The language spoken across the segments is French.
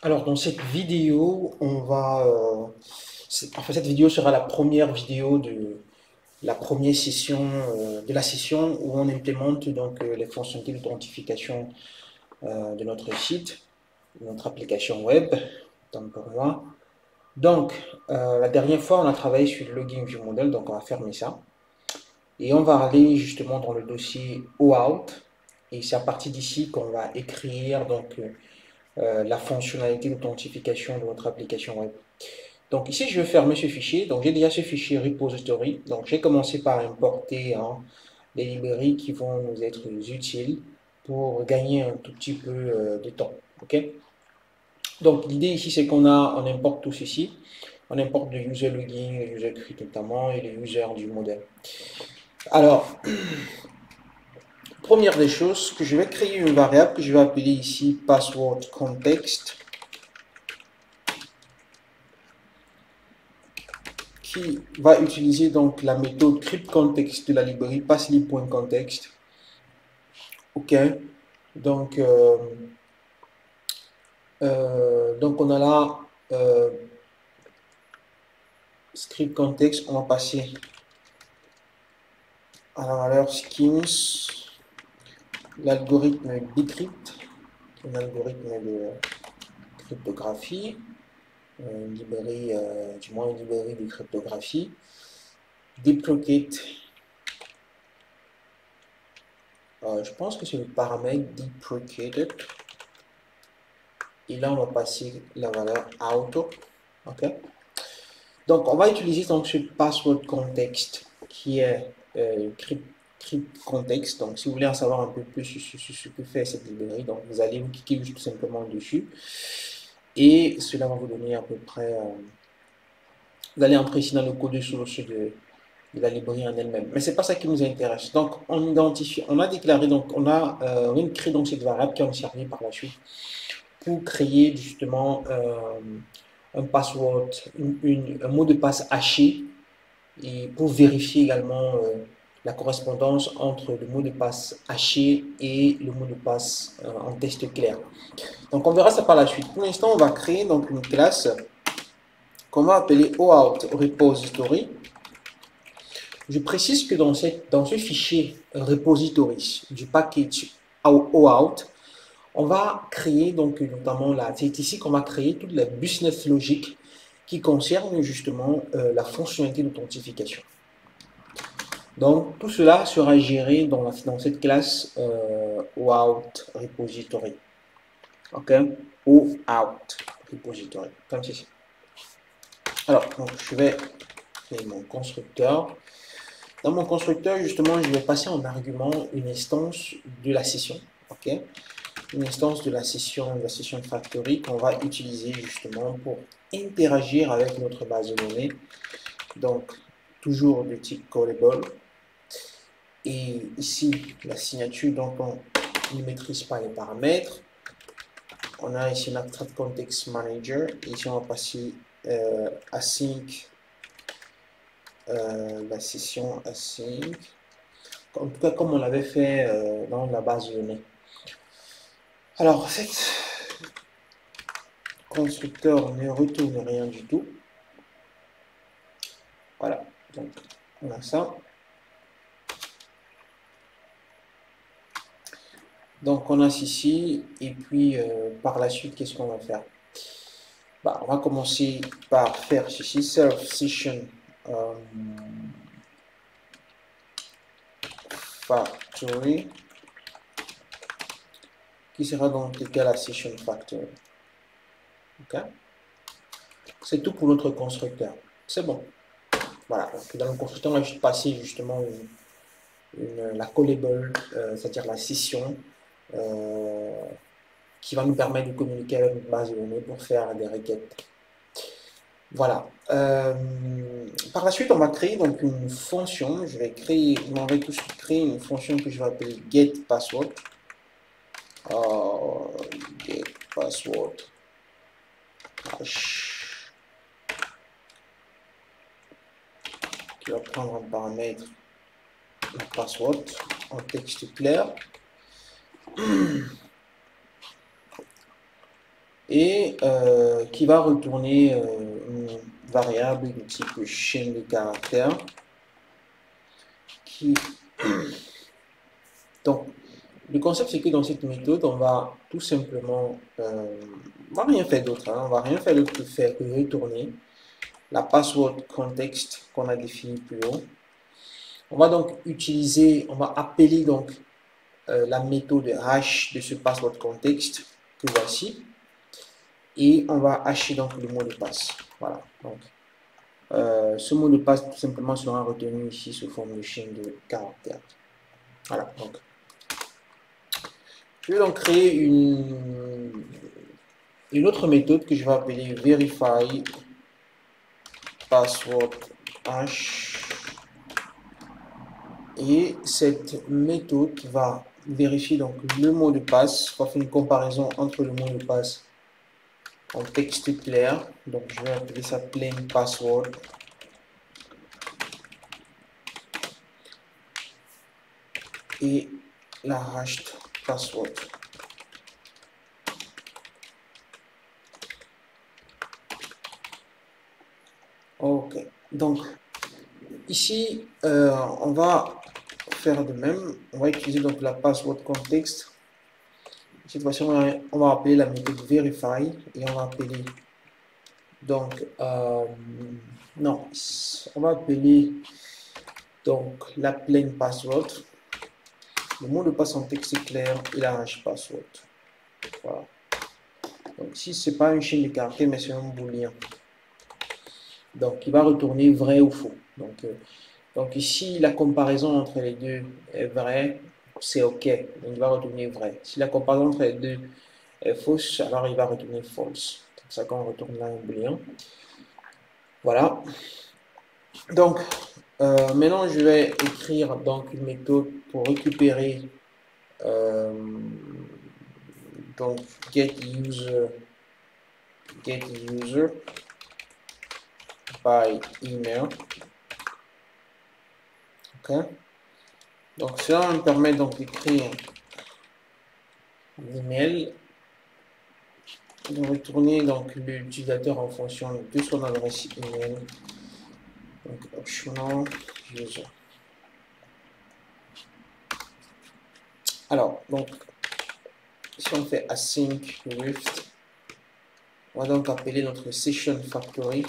Alors, dans cette vidéo, cette vidéo sera la première vidéo de la première session, de la session où on implémente les fonctionnalités d'authentification de notre site, de notre application web, donc pour moi. Donc, la dernière fois, on a travaillé sur le login view model, donc on va fermer ça. Et on va aller justement dans le dossier OAuth. Et c'est à partir d'ici qu'on va écrire la fonctionnalité d'authentification de votre application web. Donc ici, je vais fermer ce fichier. Donc j'ai déjà ce fichier repository. Donc j'ai commencé par importer les librairies qui vont nous être utiles pour gagner un tout petit peu de temps. Ok. Donc l'idée ici, c'est on importe tout ceci. On importe le user login, le user create notamment et le user du modèle. Alors, première des choses, que je vais créer une variable que je vais appeler ici password context, qui va utiliser donc la méthode cryptContext de la librairie passlib.context. Ok, donc, donc on a là script context, on va passer à la valeur schemes, l'algorithme decrypt, un algorithme de cryptographie, une librairie, du moins une librairie de cryptographie, deprecate. Je pense que c'est le paramètre deprecated. Et là, on va passer la valeur auto. Ok. Donc, on va utiliser donc ce password context qui est crypt context. Donc, si vous voulez en savoir un peu plus sur ce que fait cette librairie, donc vous allez vous cliquer juste tout simplement dessus. Et cela va vous donner à peu près. Vous allez entrer ici dans le code source de la librairie en elle-même. Mais c'est pas ça qui nous intéresse. Donc, on identifie, on a déclaré, donc on crée donc cette variable qui va nous servir par la suite pour créer justement un password, un mot de passe haché et pour vérifier également la correspondance entre le mot de passe haché et le mot de passe en texte clair. Donc on verra ça par la suite. Pour l'instant, on va créer donc une classe qu'on va appeler OAuth repository. Je précise que dans ce fichier repository du package OAuth, on va créer donc notamment là, c'est ici qu'on va créer toute la business logique qui concerne justement la fonctionnalité d'authentification. Donc tout cela sera géré dans cette classe OAuth repository. Ok, OAuth repository, comme ceci. Alors, donc, je vais créer mon constructeur. Dans mon constructeur, justement, je vais passer en argument une instance de la session. Ok, une instance de la session factory qu'on va utiliser justement pour interagir avec notre base de données. Donc, toujours de type callable. Et ici, la signature, donc on ne maîtrise pas les paramètres. On a ici notre context manager. Et ici, on va passer async, la session async. En tout cas, comme on l'avait fait dans la base de données. Alors, cette constructeur ne retourne rien du tout. Voilà, donc on a ça. Donc on a ceci, et puis par la suite, qu'est-ce qu'on va faire? Bah, on va commencer par faire ceci, serve session factory, qui sera donc égal à session factory. Ok? C'est tout pour notre constructeur. C'est bon. Voilà, donc dans le constructeur, on va juste passer justement la callable, c'est-à-dire la session, qui va nous permettre de communiquer avec une base de données pour faire des requêtes. Voilà. Par la suite, on va créer donc une fonction. Je vais créer, on va tout de suite créer une fonction que je vais appeler getPassword. GetPassword hash, qui va prendre un paramètre password en texte clair. et qui va retourner une variable de type chaîne de caractères qui donc le concept c'est que dans cette méthode on va tout simplement on va rien faire d'autre, hein, on va rien faire d'autre que faire que retourner la password context qu'on a définie plus haut. On va donc utiliser, on va appeler donc la méthode hash de ce password context que voici et on va hasher donc le mot de passe. Voilà. Donc ce mot de passe tout simplement sera retenu ici sous forme de chaîne de caractères. Voilà. Donc je vais donc créer une autre méthode que je vais appeler verify password hash. Et cette méthode va vérifier donc le mot de passe, va faire une comparaison entre le mot de passe en texte clair. Donc je vais appeler ça plain password. Et la hashed password. Ok, donc ici on va faire de même. On va utiliser donc la password context. Cette fois-ci on va appeler la méthode verify et on va appeler donc non, on va appeler donc la plain password, le mot de passe en texte clair et la hash password. Voilà. Donc ici c'est pas une chaîne de caractères mais c'est un booléen. Donc il va retourner vrai ou faux. Donc ici la comparaison entre les deux est vraie, c'est ok. Donc il va retourner vrai. Si la comparaison entre les deux est fausse, alors il va retourner false. C'est pour ça qu'on retourne là un booléen. Voilà. Donc maintenant je vais écrire donc une méthode pour récupérer donc get user by email. Ok. Donc cela me permet donc d'écrire l'email, de retourner donc l'utilisateur en fonction de son adresse email. Donc optional user. Alors donc si on fait async with, on va donc appeler notre session factory.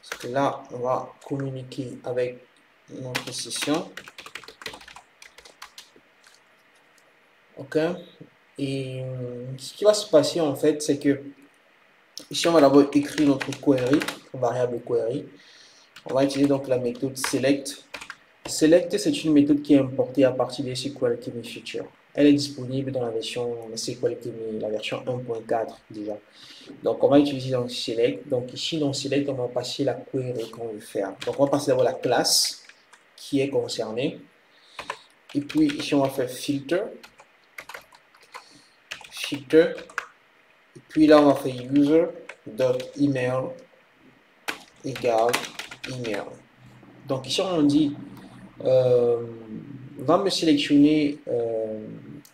Parce que là, on va communiquer avec notre session. Ok. Et ce qui va se passer en fait, c'est que ici, on va d'abord écrire notre query, variable query. On va utiliser donc la méthode select. Select, c'est une méthode qui est importée à partir de SQLAlchemy Feature. Elle est disponible dans la version SQLAlchemy, la version 1.4 déjà. Donc, on va utiliser donc select. Donc, ici, dans select, on va passer la query qu'on veut faire. Donc, on va passer d'abord la classe qui est concernée. Et puis, ici, on va faire filter. Filter. Et puis là, on va faire user.email égale email. Donc, ici, on dit va me sélectionner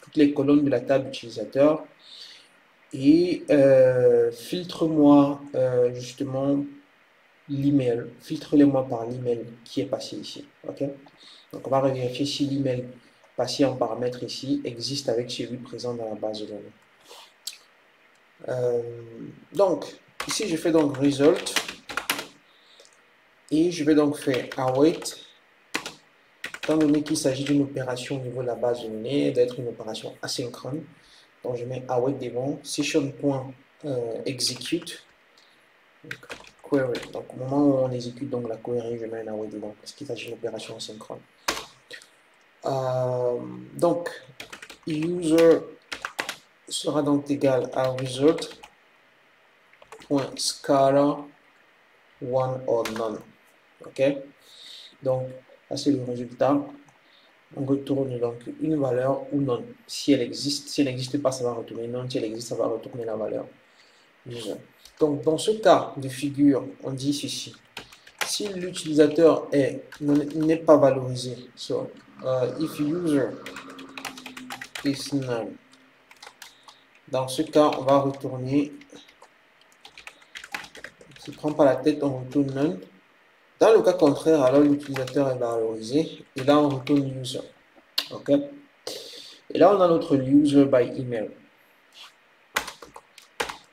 toutes les colonnes de la table utilisateur et filtre-moi justement l'email, filtre-les-moi par l'email qui est passé ici. Ok. Donc on va vérifier si l'email passé en paramètre ici existe avec celui présent dans la base de données. Donc ici je fais donc result et je vais donc faire await. Étant donné qu'il s'agit d'une opération au niveau de la base de données, d'être une opération asynchrone, donc je mets await devant, session.execute query. Donc au moment où on exécute donc la query, je mets un await devant parce qu'il s'agit d'une opération asynchrone. Donc user sera donc égal à result.scala one or none. Ok, donc ça c'est le résultat. On retourne donc une valeur ou non. Si elle existe, si elle n'existe pas, ça va retourner non. Si elle existe, ça va retourner la valeur user. Donc dans ce cas de figure, on dit ceci. Si l'utilisateur n'est pas valorisé, so if user is none, Dans ce cas, on va retourner, on ne se prend pas la tête, on retourne none. Dans le cas contraire, alors l'utilisateur est valorisé et là on retourne user. Ok. Et là on a notre user by email.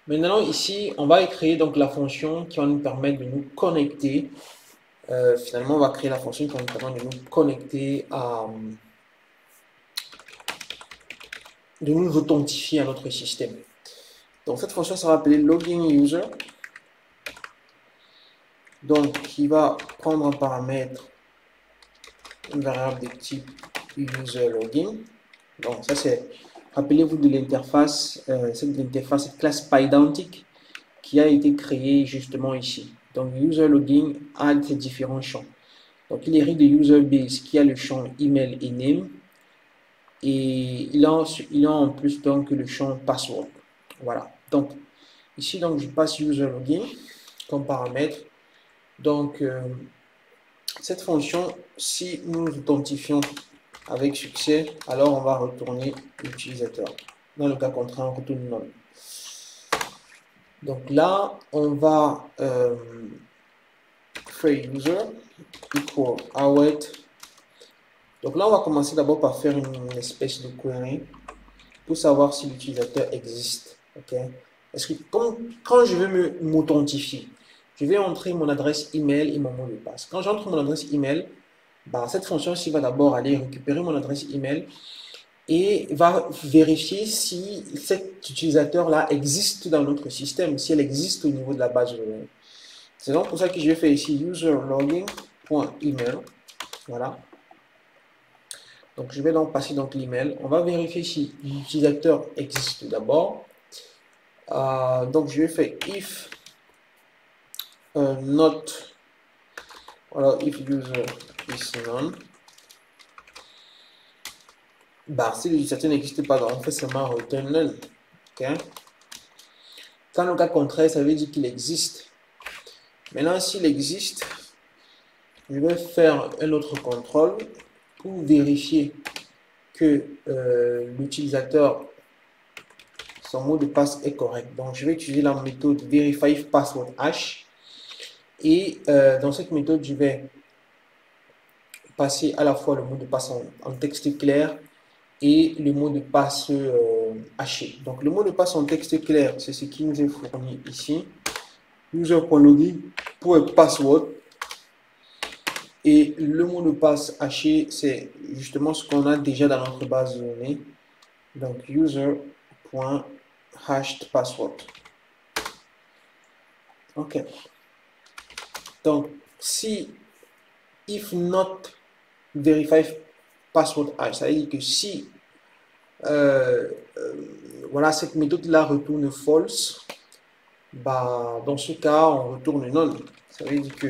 Maintenant ici, on va créer donc la fonction qui va nous permettre de nous connecter. Finalement, on va créer la fonction qui va nous permettre de nous connecter à, de nous authentifier à notre système. Donc cette fonction sera appelée login user. Donc qui va prendre en paramètre une variable de type user login. Donc ça c'est, rappelez-vous de l'interface, cette classe pydantic qui a été créée justement ici. Donc user login a ces différents champs. Donc il hérite de user base qui a le champ email et name. Et il a en plus donc le champ password. Voilà. Donc ici donc je passe user login comme paramètre. Donc cette fonction, si nous authentifions avec succès, alors on va retourner l'utilisateur. Dans le cas contraire, on retourne none. Donc là, on va faire user equal await. Donc là, on va commencer d'abord par faire une espèce de query pour savoir si l'utilisateur existe. Ok. Est-ce que quand je veux m'authentifier, je vais entrer mon adresse email et mon mot de passe. Quand j'entre mon adresse email, bah, cette fonction-ci va d'abord aller récupérer mon adresse email et va vérifier si cet utilisateur-là existe dans notre système, si elle existe au niveau de la base de données. C'est donc pour ça que je vais faire ici user login.email. Voilà. Donc je vais donc passer donc l'email. On va vérifier si l'utilisateur existe d'abord. Donc je vais faire if not, voilà, if user is none. Bah, si l'utilisateur n'existe pas, donc on fait seulement return none. Okay. Dans le cas contraire, ça veut dire qu'il existe. Maintenant, s'il existe, je vais faire un autre contrôle pour vérifier que l'utilisateur, son mot de passe est correct. Donc, je vais utiliser la méthode verify password hash. Et dans cette méthode, je vais passer à la fois le mot de passe en texte clair et le mot de passe haché. Donc, le mot de passe en texte clair, c'est ce qui nous est fourni ici. User.login.password. Et le mot de passe haché, c'est justement ce qu'on a déjà dans notre base de données. Donc, user.hashedPassword. OK. Donc, si if not verify password hash, ça veut dire que si voilà, cette méthode-là retourne false, bah, dans ce cas, on retourne none. Ça veut dire que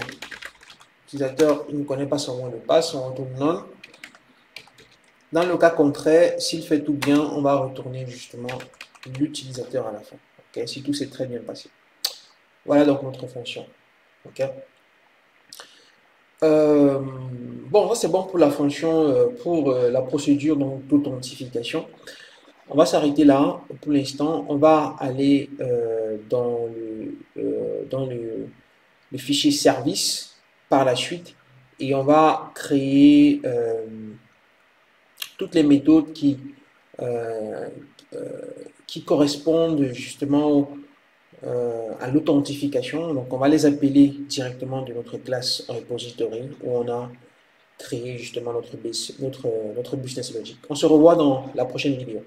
l'utilisateur ne connaît pas son mot de passe, on retourne none. Dans le cas contraire, s'il fait tout bien, on va retourner justement l'utilisateur à la fin. Okay? Si tout s'est très bien passé. Voilà donc notre fonction. Okay? Bon, ça c'est bon pour la fonction, pour la procédure d'authentification. On va s'arrêter là pour l'instant. On va aller dans le fichier service par la suite et on va créer toutes les méthodes qui correspondent justement à l'authentification. Donc on va les appeler directement de notre classe repository où on a créé justement notre business logic. On se revoit dans la prochaine vidéo.